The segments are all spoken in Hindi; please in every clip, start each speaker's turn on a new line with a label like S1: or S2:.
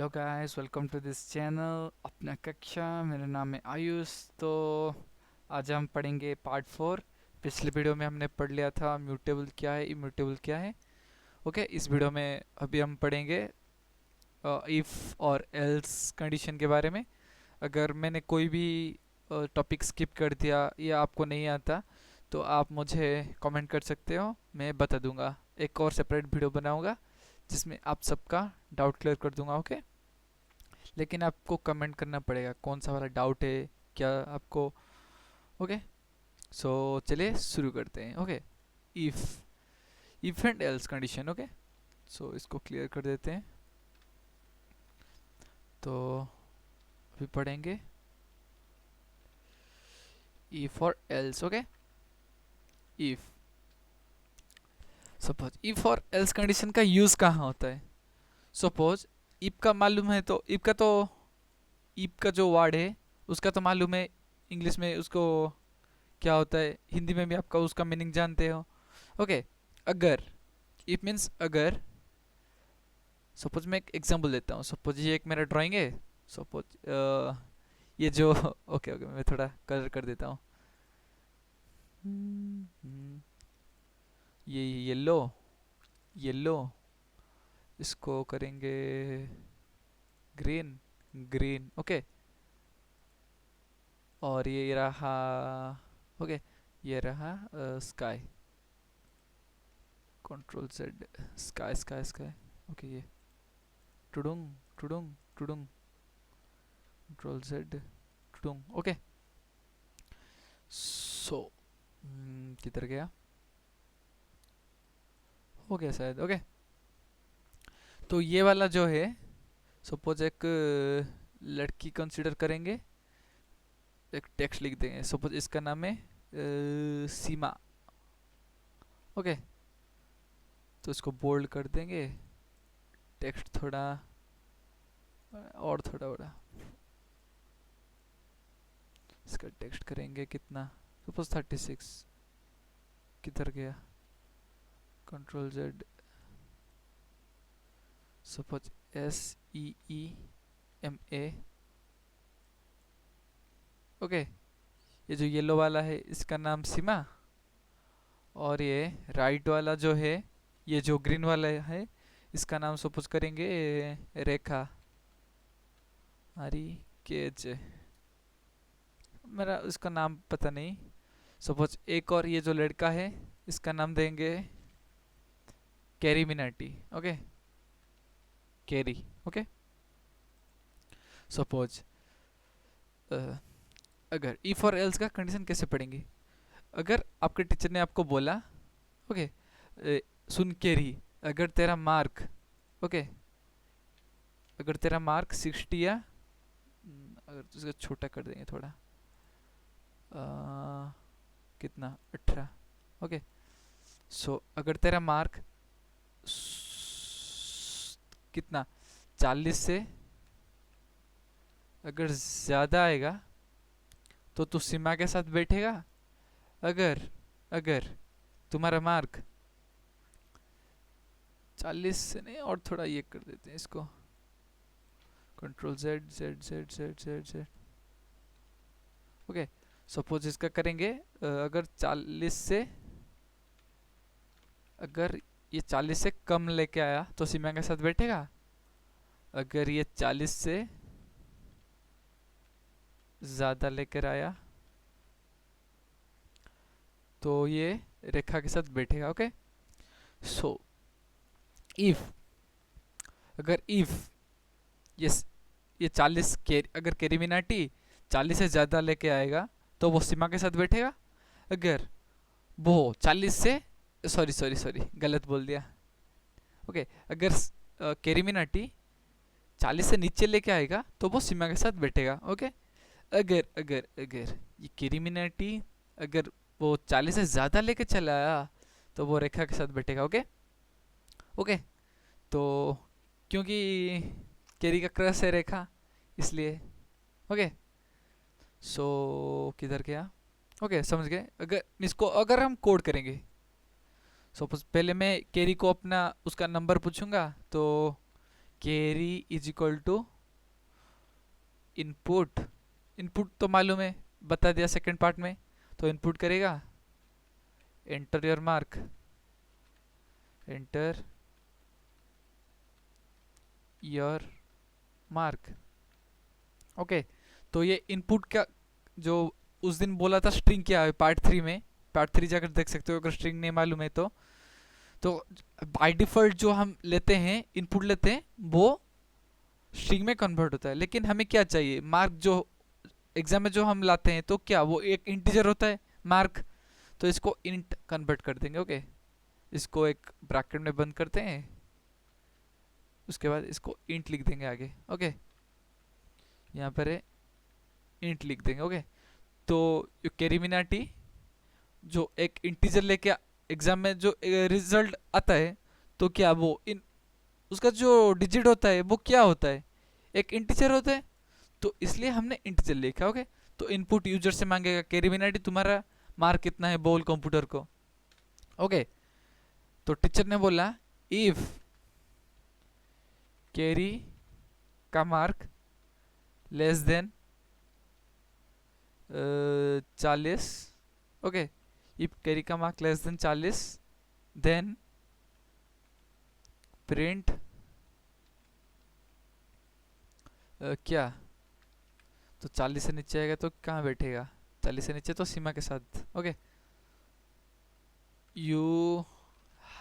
S1: Hello guys, welcome to this channel अपना कक्षा। मेरा नाम है आयुष। तो आज हम पढ़ेंगे पार्ट 4। पिछले वीडियो में हमने पढ़ लिया था म्यूटेबल क्या है, इम्यूटेबल क्या है। ओके, इस वीडियो में अभी हम पढ़ेंगे इफ़ और एल्स कंडीशन के बारे में। अगर मैंने कोई भी टॉपिक स्किप कर दिया या आपको नहीं आता तो आप मुझे कमेंट कर सकते हो, मैं बता दूंगा। एक और सेपरेट वीडियो बनाऊंगा जिसमें आप सबका डाउट क्लियर कर दूंगा। ओके, लेकिन आपको कमेंट करना पड़ेगा कौन सा वाला डाउट है, क्या आपको। ओके, सो चलिए शुरू करते हैं। Okay, if if and else condition. Okay, so इसको क्लियर कर देते हैं। तो अभी पढ़ेंगे इफ और else. Okay, if suppose if और एल्स कंडीशन का यूज कहाँ होता है। सपोज इफ का मालूम है तो इफ का जो वर्ड है उसका तो मालूम है, इंग्लिश में उसको क्या होता है, हिंदी में भी आपका उसका मीनिंग जानते हो। ओके, अगर इफ मीन्स अगर। सपोज मैं एक एग्जांपल देता हूँ। सपोज ये एक मेरा ड्राइंग है। सपोज ये जो ओके ओके, मैं थोड़ा कलर कर देता हूँ। ये येलो येलो, इसको करेंगे ग्रीन ग्रीन। ओके, और ये रहा। ओके, ये रहा sky. Control Z, sky sky sky. Okay, ये टुडुंग टुडुंग टुडुंग, कंट्रोल जेड टुडुंग। ओके, सो किधर गया, हो गया शायद। ओके, तो ये वाला जो है, सपोज एक लड़की कंसिडर करेंगे, एक टेक्स्ट लिख देंगे। सपोज इसका नाम है सीमा। ओके, तो इसको बोल्ड कर देंगे, टेक्स्ट थोड़ा और थोड़ा बड़ा। इसका टेक्स्ट करेंगे कितना, सपोज 36। किधर गया, control Z. Suppose SEEMA। Okay, ये जो येलो वाला है इसका नाम सीमा, और ये राइट वाला जो है, ये जो ग्रीन वाला है, इसका नाम सपोज करेंगे रेखा। हरी केज, मेरा उसका नाम पता नहीं। सपोज एक और ये जो लड़का है इसका नाम देंगे carry Minati. Okay, carry. Okay, suppose अगर इफ और एल्स का कंडीशन कैसे पढ़ेंगे। अगर आपके टीचर ने आपको बोला, ओके, सुन कैरी, अगर तेरा मार्क, ओके, अगर तेरा मार्क 60 या अगर उसका छोटा कर देंगे थोड़ा, कितना 18। ओके, सो अगर तेरा मार्क कितना 40 से अगर ज़्यादा आएगा तो तू सीमा के साथ बैठेगा। अगर अगर तुम्हारा मार्क 40 से नहीं, और थोड़ा ये कर देते हैं इसको, control Z Z Z Z Z Z. Okay, suppose इसका करेंगे अगर 40 से, अगर ये 40 से कम लेके आया तो सीमा के साथ बैठेगा। अगर ये 40 से ज़्यादा लेकर आया तो ये रेखा के साथ बैठेगा। ओके, सो इफ, अगर इफ ये ये 40 के, अगर कैरीमिनाटी 40 से ज़्यादा लेके आएगा तो वो सीमा के साथ बैठेगा। अगर वो 40 से, सॉरी सॉरी सॉरी गलत बोल दिया। ओके, अगर कैरीमिनाटी 40 से नीचे लेके आएगा तो वो सीमा के साथ बैठेगा। ओके, अगर अगर अगर ये कैरीमिनाटी अगर वो 40 से ज़्यादा लेके चला आया तो वो रेखा के साथ बैठेगा। ओके ओके, तो क्योंकि कैरी का क्रश है रेखा, इसलिए। ओके, सो किधर गया। ओके, समझ गए। अगर इसको अगर हम कोड करेंगे, सपोज पहले मैं कैरी को अपना उसका नंबर पूछूंगा, तो carry is equal to input. Input तो मालूम है, बता दिया सेकंड पार्ट में। तो इनपुट करेगा enter your mark, enter your mark. Okay, तो ये इनपुट का जो उस दिन बोला था स्ट्रिंग क्या है पार्ट 3 में, पार्ट 3 जाकर देख सकते हो अगर स्ट्रिंग नहीं मालूम है तो बाय डिफॉल्ट जो हम लेते हैं इनपुट लेते हैं वो स्ट्रिंग में कन्वर्ट होता है। लेकिन हमें क्या चाहिए, मार्क जो एग्जाम में जो हम लाते हैं तो क्या वो एक इंटीजर होता है मार्क, तो इसको इंट कन्वर्ट कर देंगे। ओके, इसको एक ब्रैकेट में बंद करते हैं, उसके बाद इसको इंट लिख देंगे आगे। ओके, यहाँ पर है इंट लिख देंगे। ओके, तो कैरीमिनाटी जो एक इंटीजर लेके एग्जाम में जो रिजल्ट आता है तो क्या वो इन उसका जो डिजिट होता है वो क्या होता है, एक इंटीजर होता है, तो इसलिए हमने इंटीजर लिखा। ओके, तो इनपुट यूजर से मांगेगा कैरीमिनाटी तुम्हारा मार्क कितना है बोल कंप्यूटर को। ओके, तो टीचर ने बोला इफ कैरी का mark less than 40, okay, if Carrie का mark less than 40 then print क्या, तो 40 से नीचे आएगा तो कहाँ बैठेगा, 40 से नीचे तो सीमा के साथ। Okay, you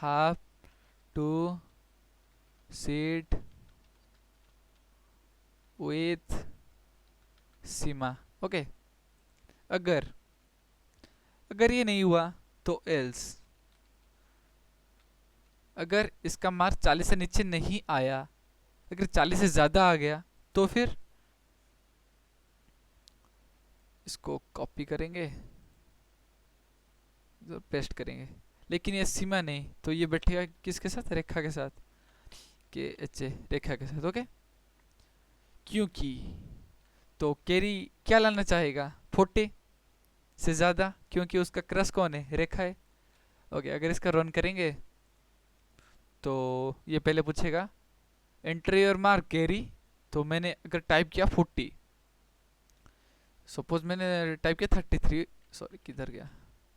S1: have to sit with Seema. Okay, अगर अगर ये नहीं हुआ तो एल्स, अगर इसका मार्क 40 से नीचे नहीं आया, अगर 40 से ज़्यादा आ गया तो फिर इसको कॉपी करेंगे तो पेस्ट करेंगे। लेकिन ये सीमा नहीं, तो ये बैठेगा किसके साथ, रेखा के साथ, के एच ए रेखा के साथ। ओके, क्योंकि तो कैरी क्या लाना चाहेगा 40 से ज़्यादा, क्योंकि उसका क्रश कौन है, रेखा है। ओके, अगर इसका रन करेंगे तो ये पहले पूछेगा एंटर योर मार्क कैरी, तो मैंने अगर टाइप किया 40, सपोज मैंने टाइप किया 33, सॉरी किधर गया,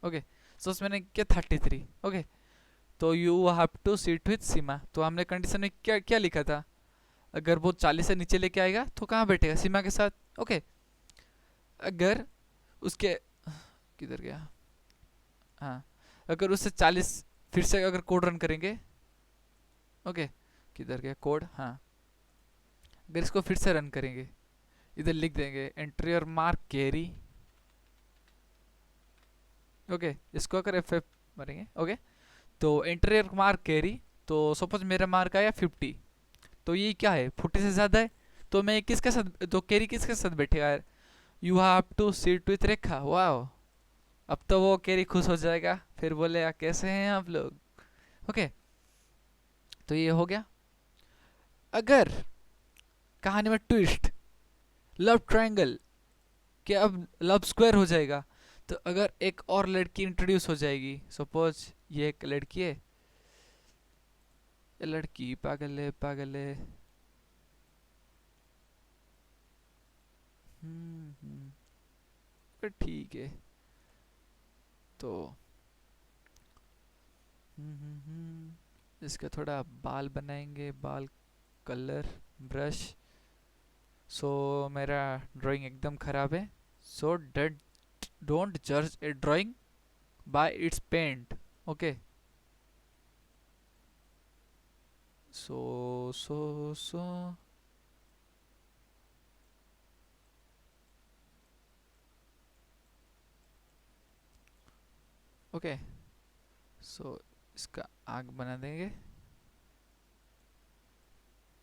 S1: ओके, सपोज मैंने किया 33। ओके, तो you have to sit with Seema, तो हमने कंडीशन में क्या क्या लिखा था, अगर वो 40 से नीचे लेके आएगा तो कहाँ बैठेगा, सीमा के साथ। ओके, अगर उसके किधर गया, हाँ, अगर उससे 40 फिर से अगर कोड रन करेंगे, ओके, किधर गया कोड, हाँ, अगर इसको फिर से रन करेंगे, इधर लिख देंगे enter your mark carry. Okay, इसको अगर F मारेंगे, ओके, तो एंटर योर मार्क कैरी, तो सपोज मेरा मार्क आया 50, तो ये क्या है 40 से ज़्यादा है, तो मैं किसके साथ, तो कैरी किसके साथ बैठेगा, you have to sit with Rekha. वाह, अब तो वो कैरी खुश हो जाएगा, फिर बोलेगा कैसे हैं आप लोग। ओके, तो ये हो गया। अगर कहानी में ट्विस्ट, लव ट्रायंगल कि अब लव स्क्वायर हो जाएगा, तो अगर एक और लड़की इंट्रोड्यूस हो जाएगी, सपोज ये एक लड़की है, ये लड़की पागल है पागल है, पर ठीक है, तो इसका थोड़ा बाल बनाएंगे, बाल कलर ब्रश, सो मेरा ड्राइंग एकदम ख़राब है, सो डोंट जज a drawing by its paint. Okay, so okay, so इसका आँख बना देंगे,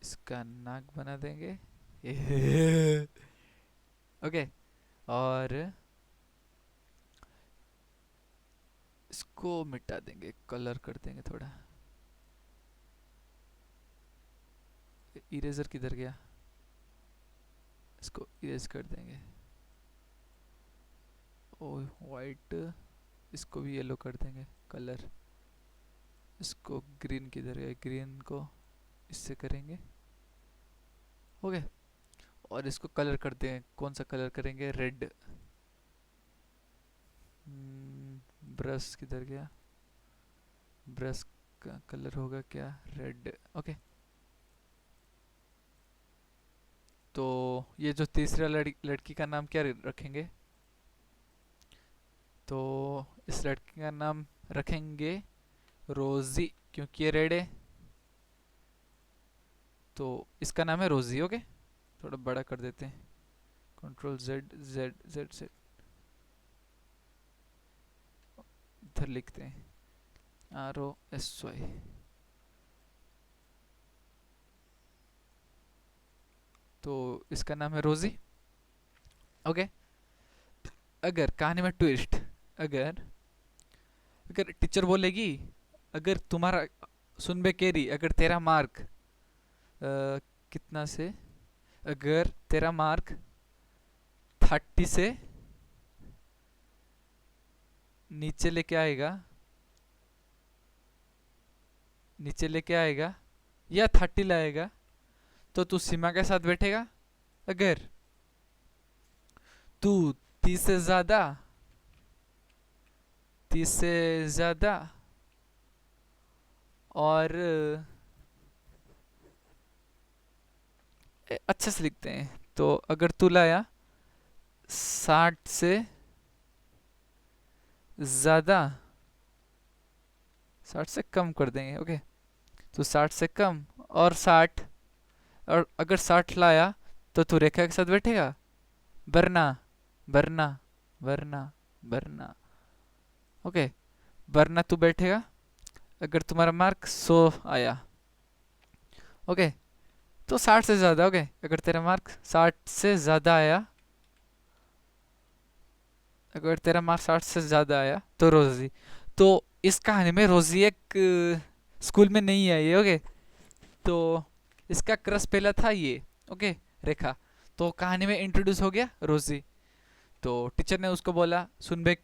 S1: इसका नाक बना देंगे ओके, और इसको मिटा देंगे, कलर कर देंगे थोड़ा, इरेजर किधर गया, इसको इरेज कर देंगे, ओ वाइट, इसको भी येलो कर देंगे कलर, इसको ग्रीन किधर गया, ग्रीन को इससे करेंगे, ओके। और इसको कलर करते हैं, कौन सा कलर करेंगे, रेड। ब्रश किधर गया, ब्रश का कलर होगा क्या, रेड। ओके। तो ये जो तीसरा लड़की का नाम क्या रखेंगे, तो इस लड़की का नाम रखेंगे रोजी, क्योंकि ये रेड है, तो इसका नाम है रोजी। ओके। थोड़ा बड़ा कर देते हैं, कंट्रोल जेड जेड जेड से इधर लिखते हैं, ROSY। तो इसका नाम है रोजी। ओके। अगर कहानी में ट्विस्ट, अगर अगर टीचर बोलेगी, अगर तुम्हारा, सुन बे केरी, अगर तेरा मार्क कितना से, अगर तेरा मार्क 30 से नीचे लेके आएगा, नीचे लेके आएगा या 30 लाएगा, तो तू सीमा के साथ बैठेगा। अगर तू 30 से ज्यादा, 30 से ज्यादा और अच्छे से लिखते हैं, तो अगर तू लाया 60 से ज्यादा, 60 से कम कर देंगे। ओके। तो 60 से कम और 60, और अगर 60 लाया तो तू रेखा के साथ बैठेगा, वरना वरना वरना वरना। ओके। वरना तू बैठेगा अगर तुम्हारा मार्क 100 आया। ओके। तो 60 से ज्यादा। ओके। अगर तेरा मार्क 60 से ज्यादा आया, अगर तेरा मार्क 60 से ज्यादा आया तो रोजी। तो इस कहानी में रोजी एक स्कूल में नहीं आई है। ओके। तो इसका क्रश पहला था ये। ओके। रेखा। तो कहानी में इंट्रोड्यूस हो गया रोजी। तो टीचर ने उसको बोला, सुन बे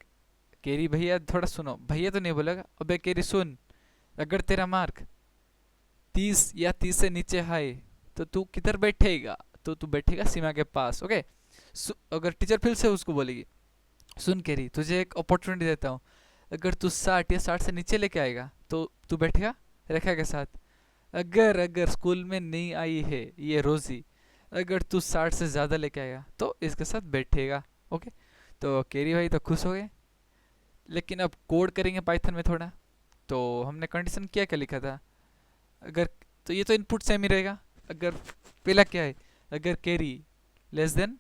S1: केरी भैया, थोड़ा सुनो, भैया तो नहीं बोलेगा, अबे केरी सुन, अगर तेरा मार्क 30 या 30 से नीचे है तो तू किधर बैठेगा, तो तू बैठेगा सीमा के पास। ओके। अगर टीचर फिर से उसको बोलेगी, सुन केरी, तुझे एक अपॉर्चुनिटी देता हूँ, अगर तू 60 या 60 से नीचे लेके आएगा तो तू बैठेगा रेखा के साथ। अगर अगर स्कूल में नहीं आई है ये रोजी, अगर तू 60 से ज़्यादा लेके आएगा तो इसके साथ बैठेगा। ओके। तो केरी भाई तो खुश हो गए। लेकिन अब कोड करेंगे पाइथन में थोड़ा, तो हमने कंडीशन क्या क्या लिखा था, अगर, तो ये तो इनपुट सेम ही रहेगा। अगर पहला क्या है, अगर कैरी लेस देन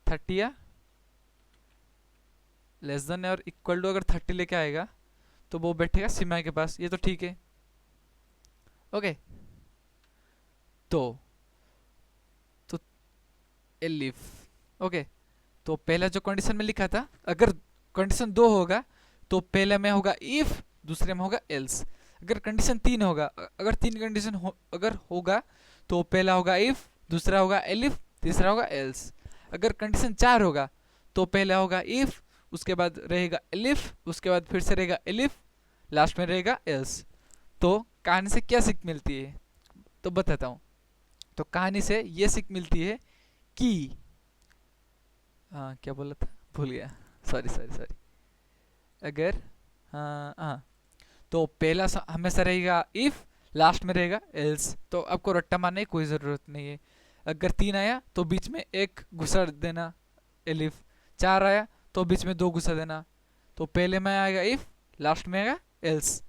S1: 30 या लेस देन और इक्वल टू अगर 30 लेके आएगा तो वो बैठेगा सीमा के पास। ये तो ठीक है। ओके। तो तो एलिफ। ओके। तो पहला जो कंडीशन में लिखा था, अगर कंडीशन 2 होगा तो पहले में होगा इफ, दूसरे में होगा एल्स। अगर कंडीशन 3 होगा, अगर 3 कंडीशन अगर होगा तो पहला होगा इफ, दूसरा होगा एलिफ, तीसरा होगा एल्स। अगर कंडीशन 4 होगा तो पहला होगा इफ, उसके बाद रहेगा एलिफ, उसके बाद फिर से रहेगा एलिफ, लास्ट में रहेगा एल्स। तो कहानी से क्या सीख मिलती है, तो बताता हूँ। तो कहानी से ये सीख मिलती है कि, हाँ क्या बोला था, भूल गया, सॉरी सॉरी सॉरी। अगर, हाँ हाँ, तो पहला हमेशा रहेगा इफ, लास्ट में रहेगा एल्स। तो आपको रट्टा मारने की कोई ज़रूरत नहीं है। अगर 3 आया तो बीच में एक घुसा देना एलिफ, 4 आया तो बीच में 2 घुसा देना। तो पहले में आएगा इफ, लास्ट में आएगा एल्स।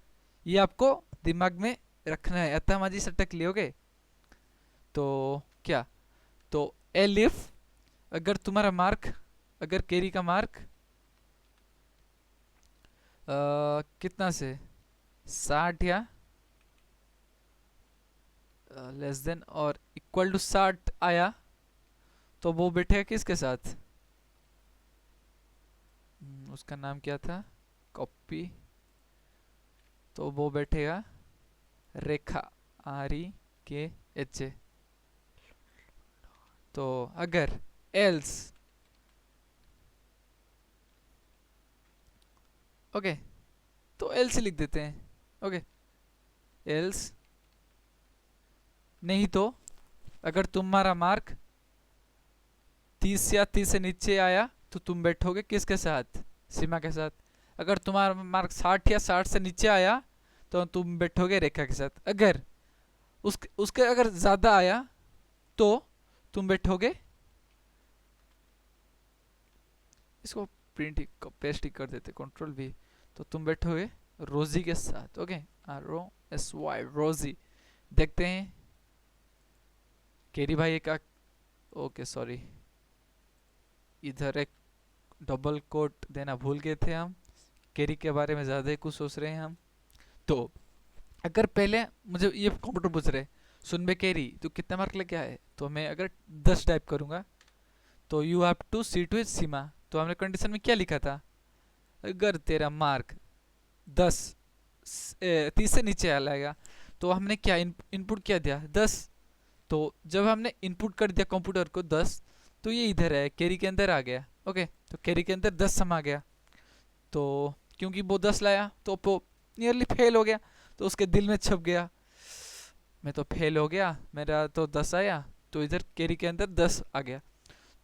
S1: ये आपको दिमाग में रखना है, अतः माजी सटक लियोगे। तो क्या, तो एलिफ, अगर तुम्हारा मार्क, अगर केरी का मार्क कितना से 60 या लेस देन और इक्वल टू 60 आया तो वो बैठेगा किसके साथ, उसका नाम क्या था, कॉपी, तो वो बैठेगा रेखा, REKHA। तो अगर एल्स, ओके, तो एल्स लिख देते हैं। ओके। एल्स नहीं तो अगर तुम्हारा मार्क 30 या 30 से नीचे आया तो तुम बैठोगे किसके साथ? सीमा के साथ। अगर तुम्हारा मार्क 60 या 60 से नीचे आया तो तुम बैठोगे रेखा के साथ। अगर उसके अगर ज़्यादा आया तो तुम बैठोगे, इसको प्रिंट ही पेस्ट ही कर देते, कंट्रोल भी, तो तुम बैठोगे रोजी के साथ। ओके, ROSY, रोजी। देखते हैं केरी भाई का, ओके सॉरी, इधर एक डबल कोट देना भूल गए थे हम, केरी के बारे में ज़्यादा ही कुछ सोच रहे हैं हम। तो अगर पहले मुझे ये कंप्यूटर पूछ रहे सुन बे केरी तू कितना मार्क लेके आए, तो मैं अगर 10 टाइप करूँगा तो you have to sit with Seema, तो हमने कंडीशन में क्या लिखा था? अगर तेरा मार्क 10 30 से नीचे आ जाएगा तो हमने क्या इनपुट क्या दिया? 10। तो जब हमने इनपुट कर दिया कंप्यूटर को 10, तो ये इधर है कैरी के अंदर आ गया। ओके, तो कैरी के अंदर 10 समा गया, तो क्योंकि वो 10 लाया तो वो नियरली फेल हो गया, तो उसके दिल में छप गया मैं तो फेल हो गया, मेरा तो 10 आया, तो इधर कैरी के अंदर 10 आ गया।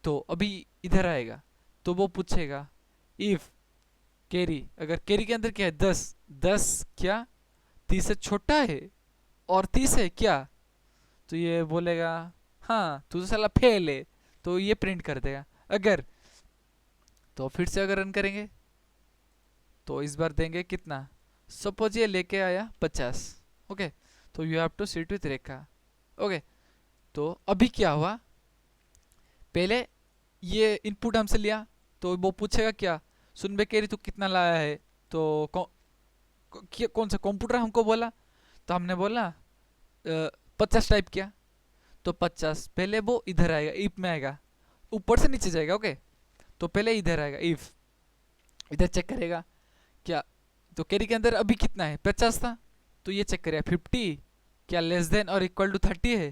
S1: तो अभी इधर आएगा तो वो पूछेगा इफ कैरी, अगर कैरी के अंदर क्या है? 10। 10 क्या 30 से छोटा है और 30 है क्या? तो ये बोलेगा हाँ तू तो साला फेल है, तो ये प्रिंट कर देगा। अगर तो फिर से अगर रन करेंगे तो इस बार देंगे कितना? सपोज ये लेके आया 50। ओके, तो you have to sit with Rekha. Okay, तो अभी क्या हुआ? पहले ये इनपुट हमसे लिया तो वो पूछेगा क्या? सुन बे केरी तू कितना लाया है? तो कौन सा कंप्यूटर हमको बोला, तो हमने बोला 50 टाइप किया, तो 50 पहले वो इधर आएगा, इफ में आएगा, ऊपर से नीचे जाएगा। ओके, तो पहले इधर आएगा इफ, इधर चेक करेगा क्या, तो कैरी के अंदर अभी कितना है? 50 था, तो ये चेक करेगा 50 क्या लेस देन और इक्वल टू 30 है?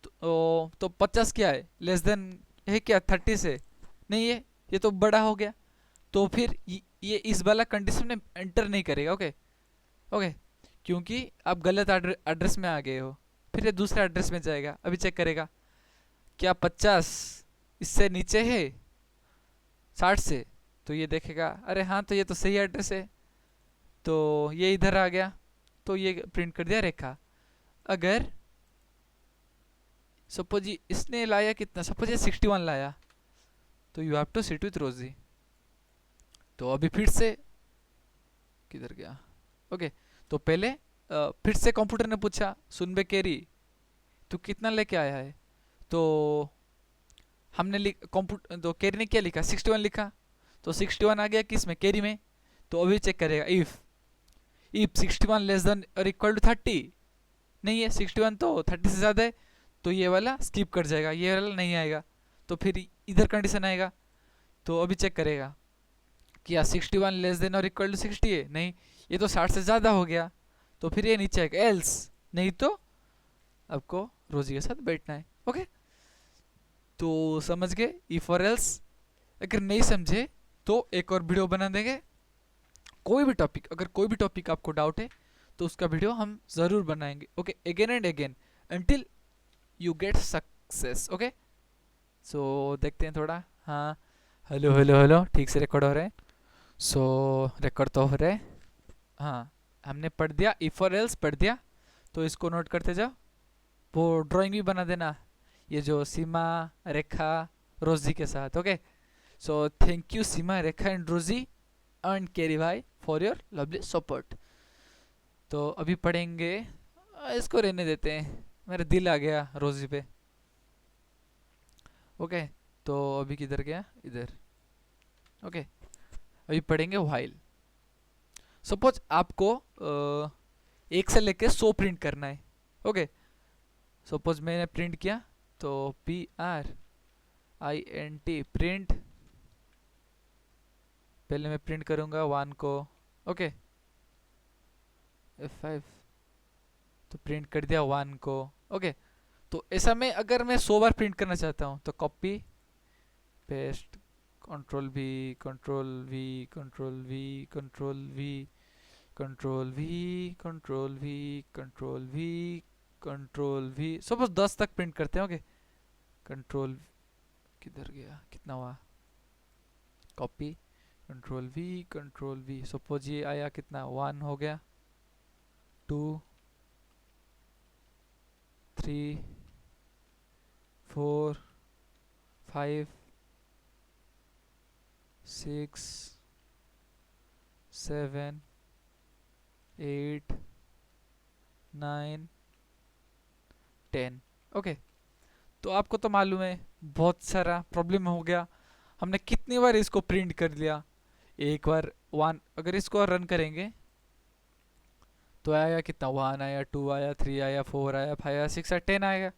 S1: तो 50 क्या है? लेस देन है क्या 30 से? नहीं है, ये तो बड़ा हो गया, तो फिर ये इस वाला कंडीशन में एंटर नहीं करेगा। ओके ओके, क्योंकि आप गलत एड्रेस में आ गए हो, फिर ये दूसरे एड्रेस में जाएगा। अभी चेक करेगा क्या 50 इससे नीचे है 60 से, तो ये देखेगा अरे हाँ तो ये तो सही एड्रेस है, तो ये इधर आ गया, तो ये प्रिंट कर दिया रेखा। अगर सपोज इसने लाया कितना, सपोज ये 61 लाया, तो you have to sit with Rosy. तो अभी फिर से किधर गया? ओके, तो पहले फिर से कंप्यूटर ने पूछा सुन बे केरी तू कितना लेके आया है, तो हमने कंप्यूटर तो कैरी ने क्या लिखा? 61 लिखा, तो 61 आ गया किस में? कैरी में। तो अभी चेक करेगा इफ 61 लेस देन और इक्वल टू 30, नहीं है 61 तो 30 से ज़्यादा है, तो ये वाला स्किप कर जाएगा, ये वाला नहीं आएगा, तो फिर इधर कंडीशन आएगा। तो अभी चेक करेगा क्या 61 लेस देन और इक्वल टू 60 है? नहीं, ये तो 60 से ज़्यादा हो गया, तो फिर ये नीचे आएगा एल्स, नहीं तो आपको रोजी के साथ बैठना है। ओके, तो समझ गए इफ और एल्स। अगर नहीं समझे तो एक और वीडियो बना देंगे, कोई भी टॉपिक, अगर कोई भी टॉपिक आपको डाउट है तो उसका वीडियो हम ज़रूर बनाएंगे। Okay, again and again until you get success. Okay, so देखते हैं थोड़ा। हाँ, हेलो हेलो हेलो, ठीक से रिकॉर्ड हो रहा है? सो रिकॉर्ड तो हो रहा है। हाँ, हमने पढ़ दिया, इफ और एल्स पढ़ दिया, तो इसको नोट करते जाओ। वो ड्राइंग भी बना देना, ये जो सीमा रेखा रोजी के साथ। Okay, so thank you Seema Rekha and रोजी एंड केरी भाई फॉर योर लवली सपोर्ट। तो अभी पढ़ेंगे, इसको रहने देते हैं, मेरा दिल आ गया रोजी पे। ओके, तो अभी किधर गया? इधर। ओके, अभी पढ़ेंगे व्हाइल। सपोज आपको 1 से लेके 100 प्रिंट करना है। ओके, सपोज मैंने प्रिंट किया, तो PRINT प्रिंट, पहले मैं प्रिंट करूंगा 1 को। ओके, F5, तो प्रिंट कर दिया 1 को। ओके, तो ऐसा मैं अगर मैं 100 बार प्रिंट करना चाहता हूँ तो copy paste, control V, control V, control V, control V, control V, control V, control V, control we, suppose 10 तक प्रिंट करते हैं। ओके, कंट्रोल किधर गया, कितना हुआ, कॉपी, कंट्रोल वी, सपोज ये आया कितना, 1 हो गया, 2, 3, 4, 5, 6, 7, 8, 9, 10। ओके, तो आपको तो मालूम है बहुत सारा प्रॉब्लम हो गया। हमने कितनी बार इसको प्रिंट कर लिया, एक बार 1, अगर इसको रन करेंगे तो आया कितना, 1 आया, 2 आया, 3 आया, 4 आया, 5 आया, 6 आया, 10 आएगा।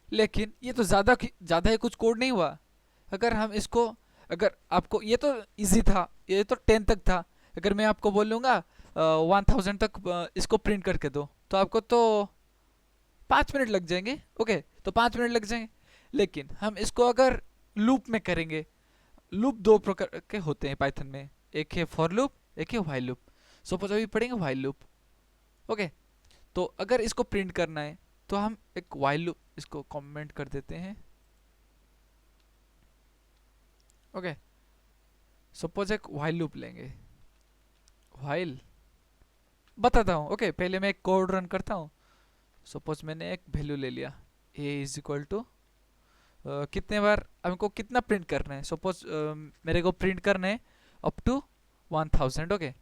S1: लेकिन ये तो ज़्यादा ही कुछ कोड नहीं हुआ। अगर हम इसको, अगर आपको, ये तो इजी था, ये तो 10 तक था। अगर मैं आपको बोलूँगा 1000 तक इसको प्रिंट करके दो, तो आपको तो 5 मिनट लग जाएंगे। ओके, तो 5 मिनट लग जाएंगे। लेकिन हम इसको अगर लूप में करेंगे, लूप दो प्रकार के होते हैं पाइथन में, एक है फॉर लूप, एक है व्हाइल लूप। सपोज अभी पढ़ेंगे व्हाइल लूप। ओके, तो अगर इसको प्रिंट करना है तो हम एक व्हाइल लूप, इसको कमेंट कर देते हैं। ओके, सपोज एक व्हाइल लूप लेंगे, व्हाइल बताता हूँ। ओके, पहले मैं एक कोड रन करता हूँ। सपोज मैंने एक वैल्यू ले लिया, ए इज इक्वल टू, कितने बार हमको कितना प्रिंट करना है। सपोज मेरे को प्रिंट करना है अप टू 1000। ओके,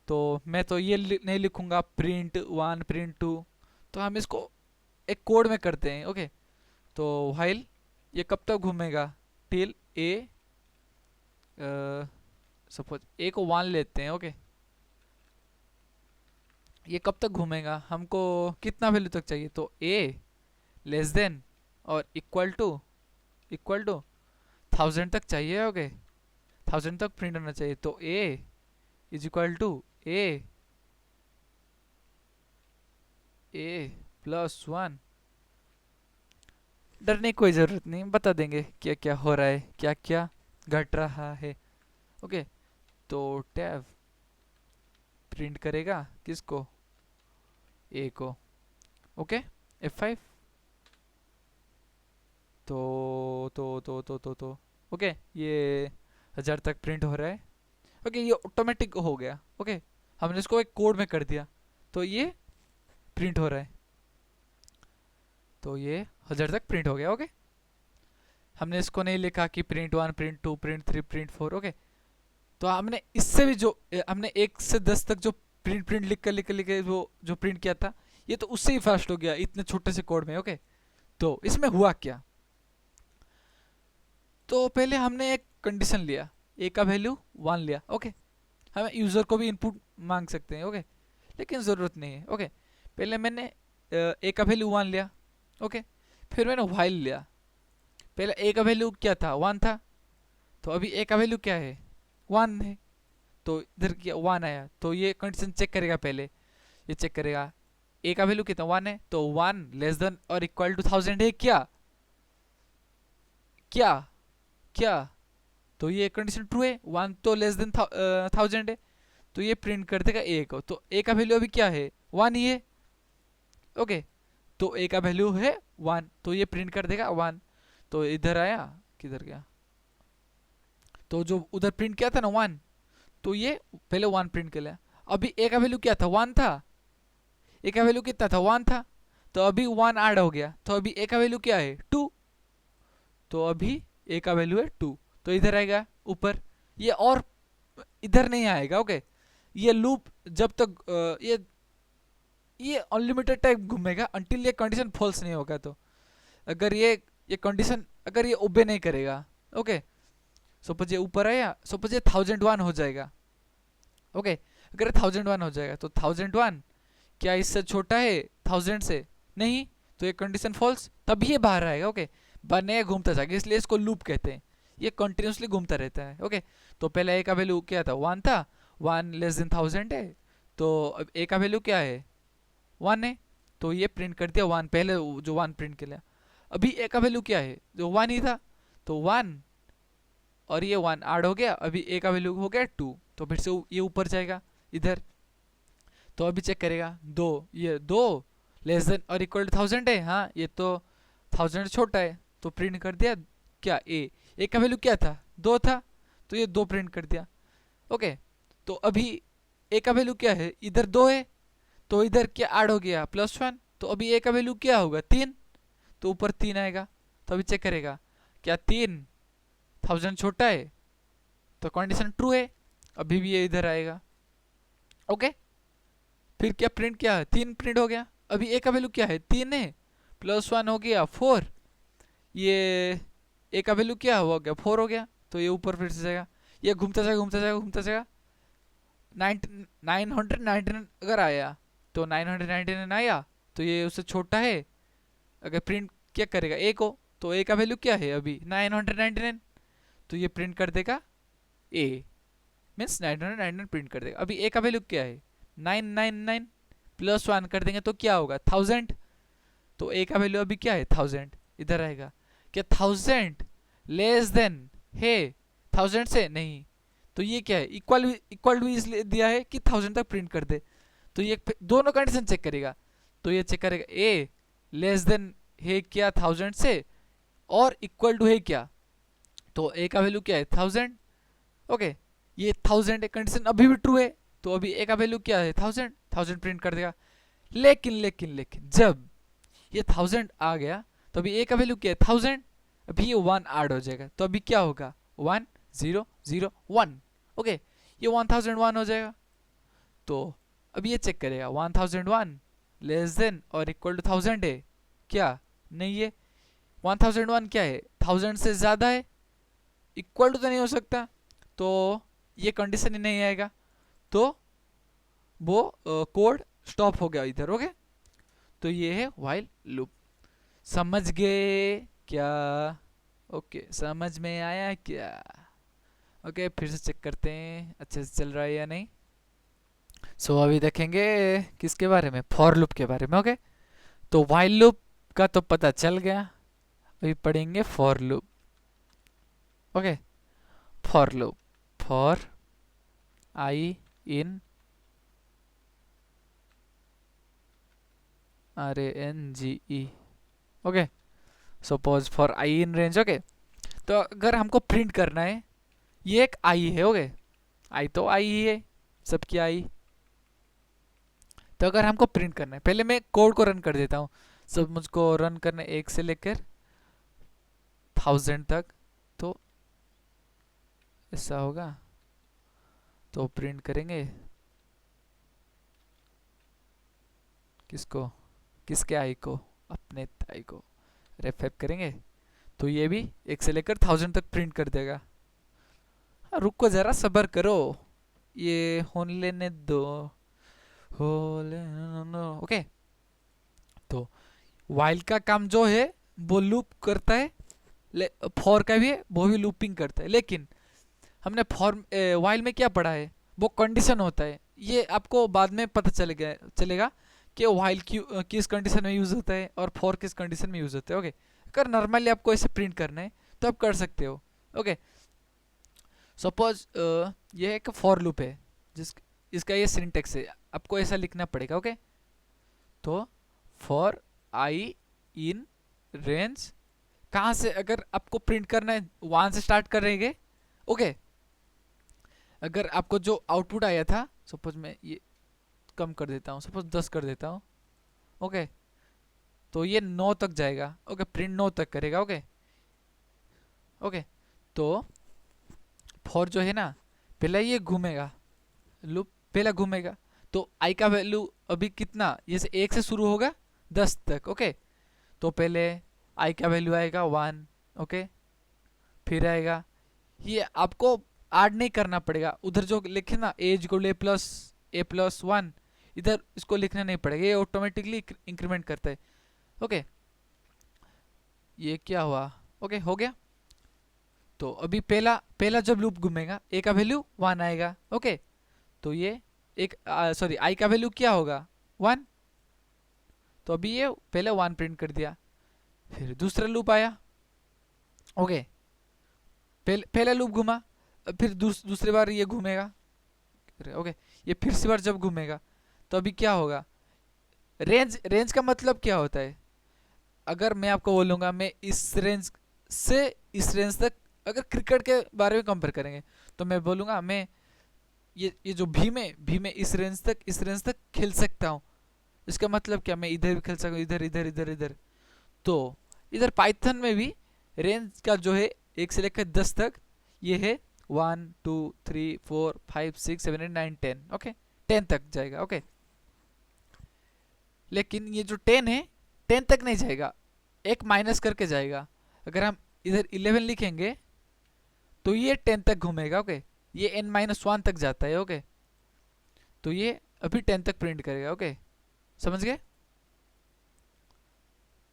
S1: तो मैं तो ये नहीं लिखूंगा प्रिंट 1, प्रिंट 2, तो हम इसको एक कोड में करते हैं। ओके, तो व्हाइल ये कब तक घूमेगा, टिल ए, सपोज ए को 1 लेते हैं। ओके, ये कब तक घूमेगा, हमको कितना वैल्यू तक चाहिए, तो ए लेस देन और इक्वल टू 1000 तक चाहिए। ओके, 1000 तक प्रिंट होना चाहिए। तो a is equal to a plus 1। डरने की कोई ज़रूरत नहीं, बता देंगे क्या क्या हो रहा है, क्या क्या घट रहा है। ओके, तो टैब प्रिंट करेगा किसको, ए को। ओके, F5, तो ओके, ये 1000 तक प्रिंट हो रहा है। ओके, ये ऑटोमेटिक हो गया। ओके, हमने इसको एक कोड में कर दिया, तो ये प्रिंट हो रहा है, तो ये 1000 तक प्रिंट हो गया। ओके, हमने इसको नहीं लिखा कि print 1, print 2, print 3, print 4। Okay, तो हमने इससे भी जो हमने 1 से 10 तक जो प्रिंट लिख कर वो जो प्रिंट किया था, ये तो उससे ही फास्ट हो गया इतने छोटे से कोड में। ओके, तो इसमें हुआ क्या, तो पहले हमने एक कंडीशन लिया, ए का वैल्यू 1 लिया। ओके, हम यूज़र को भी इनपुट मांग सकते हैं। ओके, लेकिन ज़रूरत नहीं है। ओके, पहले मैंने ए का वैल्यू 1 लिया। ओके, फिर मैंने व्हाइल लिया। पहले ए का वैल्यू क्या था, 1 था, तो अभी ए का वैल्यू क्या है, 1 है, तो इधर क्या 1 आया, तो ये कंडीशन चेक करेगा। पहले ये चेक करेगा ए का वैल्यू कितना, 1 है, तो 1 लेस देन और इक्वल टू 1000 है क्या, क्या क्या, तो ये कंडीशन ट्रू है, 1 तो लेस देन 1000 है, तो ये प्रिंट कर देगा ए को। तो ए का वैल्यू अभी क्या है, 1 ही है। ओके, तो ए का वैल्यू है 1, तो ये प्रिंट कर देगा 1। तो इधर आया, किधर गया, तो जो उधर प्रिंट किया था ना 1, तो ये पहले 1 प्रिंट कर लिया। अभी ए का वैल्यू क्या था, 1 था, ए का वैल्यू कितना था, 1 था, तो अभी 1 ऐड हो गया, तो अभी ए का वैल्यू क्या है, 2, तो अभी ए का वैल्यू है 2, तो इधर आएगा ऊपर, ये और इधर नहीं आएगा। ओके, ये लूप जब तक ये अनलिमिटेड टाइम घूमेगा अंटिल ये कंडीशन फॉल्स नहीं होगा। तो अगर ये कंडीशन अगर ये ओबे नहीं करेगा, ओके, सपोज ये ऊपर आया, सपोज ये 1001 हो जाएगा। ओके, अगर 1001 हो जाएगा तो 1001 क्या इससे छोटा है 1000 से, नहीं, तो ये कंडीशन फॉल्स, तभी ये बाहर आएगा। ओके, बाहर नहीं घूमता जाएगा, इसलिए इसको लूप कहते हैं, ये कंटिन्यूसली घूमता रहता है। ओके, तो पहले ए का वैल्यू क्या था, 1 था, 1 लेस देन 1000 है, तो अब ए का वैल्यू क्या है, 1 है, तो ये प्रिंट कर दिया 1, पहले जो 1 प्रिंट कर लिया। अभी ए का वैल्यू क्या है, जो 1 ही था, तो 1 और ये 1 ऐड हो गया, अभी ए का वैल्यू हो गया 2, तो फिर से ये ऊपर जाएगा इधर, तो अभी चेक करेगा 2, ये 2 लेस देन और इक्वल टू 1000 है, हाँ ये तो 1000 छोटा है तो प्रिंट कर दिया क्या ए का वैल्यू क्या था 2 था तो ये 2 प्रिंट कर दिया। ओके तो अभी ए का वैल्यू क्या है इधर 2 है तो इधर क्या ऐड हो गया +1 तो अभी ए का वैल्यू क्या होगा 3 तो ऊपर 3 आएगा। तो अभी चेक करेगा क्या 3000 छोटा है तो कंडीशन ट्रू है अभी भी ये इधर आएगा। ओके फिर क्या प्रिंट क्या है 3 प्रिंट हो गया। अभी ए का वैल्यू क्या है 3 है +1 हो गया 4 ये ए का वैल्यू क्या हो गया 4 हो गया तो ये ऊपर फिर से जाएगा ये घूमता जाएगा घूमता जाएगा घूमता जाएगा 999 अगर आया तो 999 आया तो ये उससे छोटा है अगर प्रिंट क्या करेगा ए को तो ए का वैल्यू क्या है अभी 999 तो ये प्रिंट कर देगा ए मीन्स 999 प्रिंट कर देगा। अभी ए का वैल्यू क्या है 999 +1 कर देंगे तो क्या होगा 1000 तो ए का वैल्यू अभी क्या है 1000 इधर आएगा। क्या 1000 लेस देन है 1000 से नहीं तो ये क्या है इक्वल टू इसलिए दिया है कि 1000 तक प्रिंट कर दे तो ये दोनों कंडीशन चेक करेगा तो ये चेक करेगा ए लेस देन है क्या 1000 से और इक्वल टू है क्या तो ए का वैल्यू क्या है 1000। ओके ये 1000 कंडीशन अभी भी ट्रू है तो अभी ए का वैल्यू क्या है 1000 प्रिंट कर देगा। लेकिन लेकिन लेकिन जब ये 1000 आ गया तो अभी ए का वैल्यू क्या है 1000 अभी ये 1 ऐड हो जाएगा तो अभी क्या होगा 1001 ओके ये 1001 हो जाएगा। तो अभी ये चेक करेगा 1001 लेस देन और इक्वल टू 1000 है क्या नहीं है 1001 क्या है 1000 से ज़्यादा है इक्वल टू तो नहीं हो सकता तो ये कंडीशन ही नहीं आएगा तो वो कोड स्टॉप हो गया इधर। ओके तो ये है व्हाइल लूप समझ गए क्या। ओके समझ में आया क्या। ओके फिर से चेक करते हैं अच्छे से चल रहा है या नहीं। सो अभी देखेंगे किसके बारे में फॉर लूप के बारे में। ओके तो व्हाइल लूप का तो पता चल गया अभी पढ़ेंगे for loop. Okay for loop for I in RANGE okay suppose for I in range. Okay तो अगर हमको प्रिंट करना है ये एक आई है ओके आई तो आई ही है सबकी आई तो अगर हमको प्रिंट करना है पहले मैं कोड को रन कर देता हूँ सब मुझको रन करना है 1 से लेकर 1000 तक तो ऐसा होगा तो प्रिंट करेंगे किसको किसके आई को अपने आई को रेफ करेंगे तो ये भी 1 से लेकर 1000 तक प्रिंट कर देगा। रुको जरा सब्र करो ये होने लेने दो हो ले ओके तो वाइल का काम जो है वो लूप करता है फॉर का भी है वो भी लूपिंग करता है लेकिन हमने फॉर वाइल में क्या पढ़ा है वो कंडीशन होता है ये आपको बाद में पता चलेगा कि वाइल किस कंडीशन में यूज होता है और फॉर किस कंडीशन में यूज होता है। ओके अगर नॉर्मली आपको ऐसे प्रिंट करना है तो आप कर सकते हो। ओके सपोज ये एक फॉर लूप है इसका ये सिंटेक्स है आपको ऐसा लिखना पड़ेगा। ओके तो फॉर आई इन रेंज कहाँ से अगर आपको प्रिंट करना है 1 से स्टार्ट करेंगे। ओके अगर आपको जो आउटपुट आया था सपोज मैं ये कम कर देता हूँ सपोज 10 कर देता हूँ। ओके तो ये 9 तक जाएगा। ओके प्रिंट 9 तक करेगा। ओके ओके तो फॉर जो है ना पहले ये घूमेगा लूप पहला घूमेगा तो आई का वैल्यू अभी कितना ये से 1 से शुरू होगा 10 तक। ओके तो पहले आई का वैल्यू आएगा 1 ओके फिर आएगा ये आपको ऐड नहीं करना पड़ेगा उधर जो लिखे ना एज को A+1 इधर इसको लिखना नहीं पड़ेगा ये ऑटोमेटिकली इंक्रीमेंट करता है। ओके ये क्या हुआ ओके हो गया तो अभी पहला जब लूप घूमेगा ए का वैल्यू 1 आएगा। ओके तो ये एक सॉरी आई का वैल्यू क्या होगा 1 तो अभी ये पहले 1 प्रिंट कर दिया। फिर दूसरा लूप आया। ओके पहला लूप घूमा फिर दूसरी बार ये घूमेगा। ओके ये फिर से बार जब घूमेगा तो अभी क्या होगा रेंज का मतलब क्या होता है? अगर मैं आपको बोलूँगा मैं इस रेंज से इस रेंज तक, अगर क्रिकेट के बारे में कंपेयर करेंगे तो मैं बोलूँगा मैं ये जो भी में इस रेंज तक खेल सकता हूँ। इसका मतलब क्या, मैं इधर भी खेल सकता हूँ, इधर इधर इधर इधर। तो इधर पाइथन में भी रेंज का जो है 1 से लेकर 10 तक ये है, 1 2 3 4 5 6 7 8 9 10, ओके, 10 तक जाएगा, ओके। लेकिन ये जो 10 है 10 तक नहीं जाएगा, एक माइनस करके जाएगा। अगर हम इधर 11 लिखेंगे तो ये 10 तक घूमेगा, ओके। ये n-1 तक जाता है, ओके। तो ये अभी 10 तक प्रिंट करेगा, ओके। समझ गए?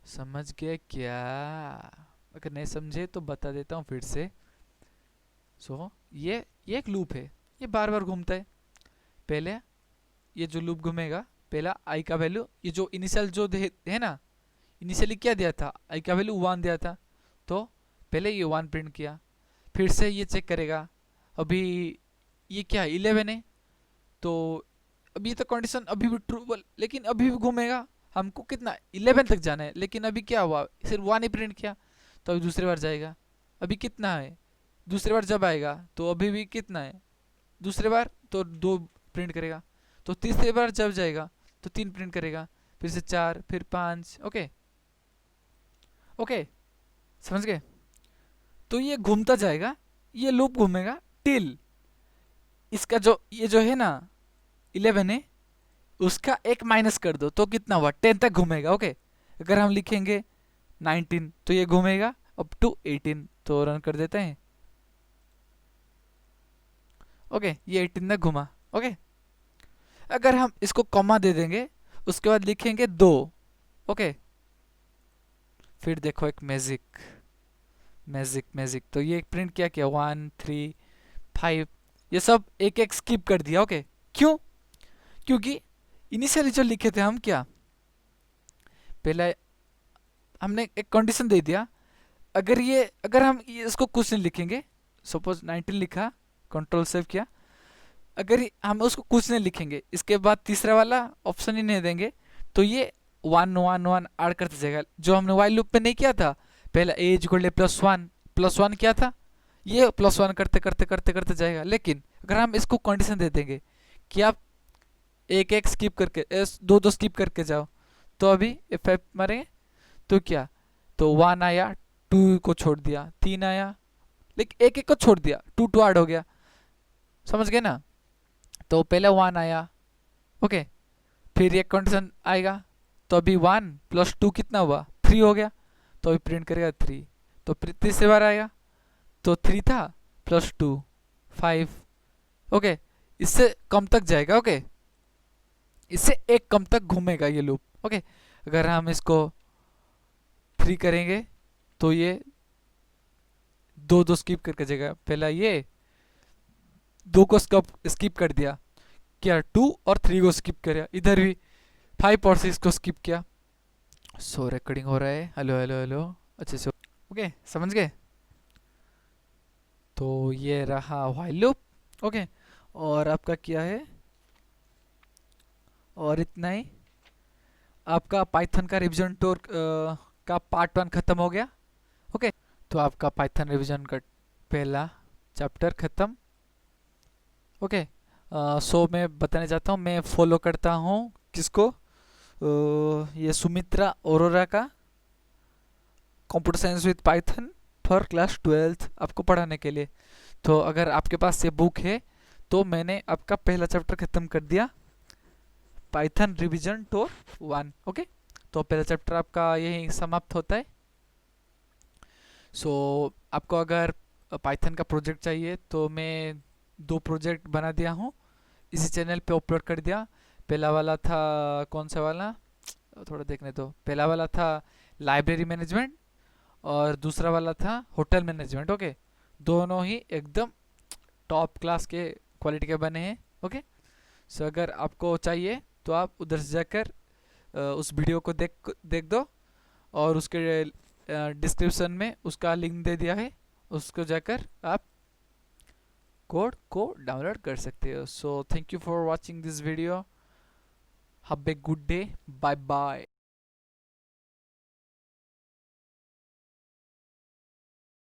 S1: समझ गए क्या? अगर नहीं समझे तो बता देता हूँ फिर से। ये एक लूप है, ये बार बार घूमता है। पहले ये जो लूप घूमेगा, पहला आई का वैल्यू, ये जो इनिशियल जो है ना, इनिशियली क्या दिया था, आई का वैल्यू 1 दिया था, तो पहले ये 1 प्रिंट किया। फिर से ये चेक करेगा, अभी ये क्या 11 है, तो अभी तो कंडीशन अभी भी ट्रू, लेकिन अभी भी घूमेगा। हमको कितना 11 तक जाना है, लेकिन अभी क्या हुआ, सिर्फ 1 ही प्रिंट किया, तो अभी दूसरी बार जाएगा। अभी कितना है, दूसरी बार जब आएगा तो अभी भी कितना है, दूसरी बार तो 2 प्रिंट करेगा। तो तीसरी बार जब जाएगा तो 3 प्रिंट करेगा, फिर से 4, फिर 5, ओके। ओके, समझ गए? तो ये घूमता जाएगा, ये लूप घूमेगा टिल इसका जो ये जो है ना 11 है, उसका एक माइनस कर दो तो कितना हुआ, 10 तक घूमेगा, ओके। अगर हम लिखेंगे 19 तो ये घूमेगा अप टू 18, तो रन कर देते हैं, ओके। ये 18 तक घुमा, ओके। अगर हम इसको कॉमा दे देंगे, उसके बाद लिखेंगे 2, ओके। फिर देखो एक मैजिक, मैजिक तो ये प्रिंट क्या किया, 1 3 5, ये सब एक एक स्किप कर दिया, ओके। क्यों? क्योंकि इनिशियली जो लिखे थे हम, क्या पहले हमने एक कंडीशन दे दिया, अगर हम इसको कुछ नहीं लिखेंगे, सपोज 19 लिखा, कंट्रोल सेव किया, अगर हम उसको कुछ नहीं लिखेंगे, इसके बाद तीसरा वाला ऑप्शन ही नहीं देंगे, तो ये 1 1 1 ऐड करते जाएगा, जो हमने वाइल लूप में नहीं किया था। पहला एज इक्वल +1 क्या था, ये +1 करते करते करते करते जाएगा। लेकिन अगर हम इसको कंडीशन दे देंगे कि आप एक एक स्किप करके, दो दो स्किप करके जाओ, तो अभी F5 मारेंगे तो क्या, तो 1 आया, 2 को छोड़ दिया, 3 आया, लेकिन एक एक को छोड़ दिया, 2 2 ऐड हो गया, समझ गए ना? तो पहले 1 आया, ओके। फिर एक कंडीशन आएगा, तो अभी 1 + 2 कितना हुआ, 3 हो गया, तो अभी प्रिंट करेगा 3। तो तीसरी बार आएगा, तो 3 था +2 5, ओके। इससे कम तक जाएगा, ओके। इससे एक कम तक घूमेगा ये लूप, ओके। अगर हम इसको 3 करेंगे तो ये 2 2 स्किप करके जाएगा, पहला ये 2 को स्किप कर दिया, क्या 2 और 3 को स्किप किया, इधर भी 5 और 6 को स्किप किया। सो रिकॉर्डिंग हो रहा है, हेलो हेलो हेलो, अच्छे से, ओके, समझ गए? तो ये रहा व्हाइल लूप, ओके। और आपका क्या है, और इतना ही आपका पाइथन का रिवीजन टूर का पार्ट 1 खत्म हो गया, ओके। तो आपका पाइथन रिवीजन का पहला चैप्टर खत्म, ओके। सो मैं बताने चाहता हूँ, मैं फॉलो करता हूँ किसको, ये सुमित्रा अरोरा का computer science with Python for class 12 आपको पढ़ाने के लिए। तो अगर आपके पास ये बुक है तो मैंने आपका पहला चैप्टर खत्म कर दिया, पाइथन रिवीजन टूर 1, ओके। तो पहला चैप्टर आपका यही समाप्त होता है। सो आपको अगर पाइथन का प्रोजेक्ट चाहिए तो मैं 2 प्रोजेक्ट बना दिया हूँ, इसी चैनल पे अपलोड कर दिया। पहला वाला था, कौन सा वाला, थोड़ा देखने दो। पहला वाला था लाइब्रेरी मैनेजमेंट और दूसरा वाला था होटल मैनेजमेंट, ओके। दोनों ही एकदम टॉप क्लास के क्वालिटी के बने हैं, ओके। सो अगर आपको चाहिए तो आप उधर से जाकर उस वीडियो को देख दो, और उसके डिस्क्रिप्शन में उसका लिंक दे दिया है, उसको जाकर आप कोड को डाउनलोड कर सकते हो। So thank you for watching this video. Have a good day, bye bye.